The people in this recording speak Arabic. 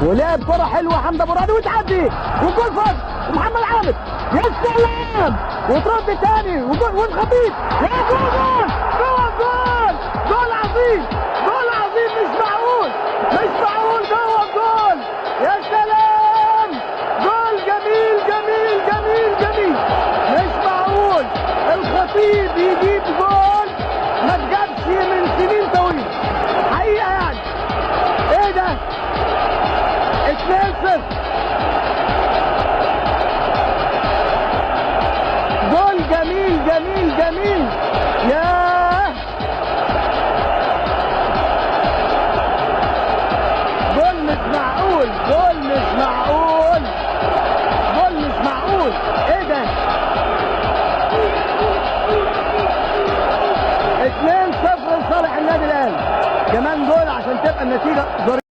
ولعب كرة حلوة حمدي ابو رادي وتعدي وجول فاضي ومحمد عامر يا سلام وترد تاني وجول والخطيب يا جول جول جول جول عظيم جول عظيم مش معقول مش معقول جوه الجول يا سلام جول جميل جميل جميل جميل مش معقول الخطيب يجيب جول ما اتجابش من سنين طويلة حقيقة يعني ايه ده 2-0 جول جميل جميل جميل ياه جول مش معقول جول مش معقول جول مش معقول ايه ده 2-0 لصالح النادي الاهلي كمان جول عشان تبقى النتيجة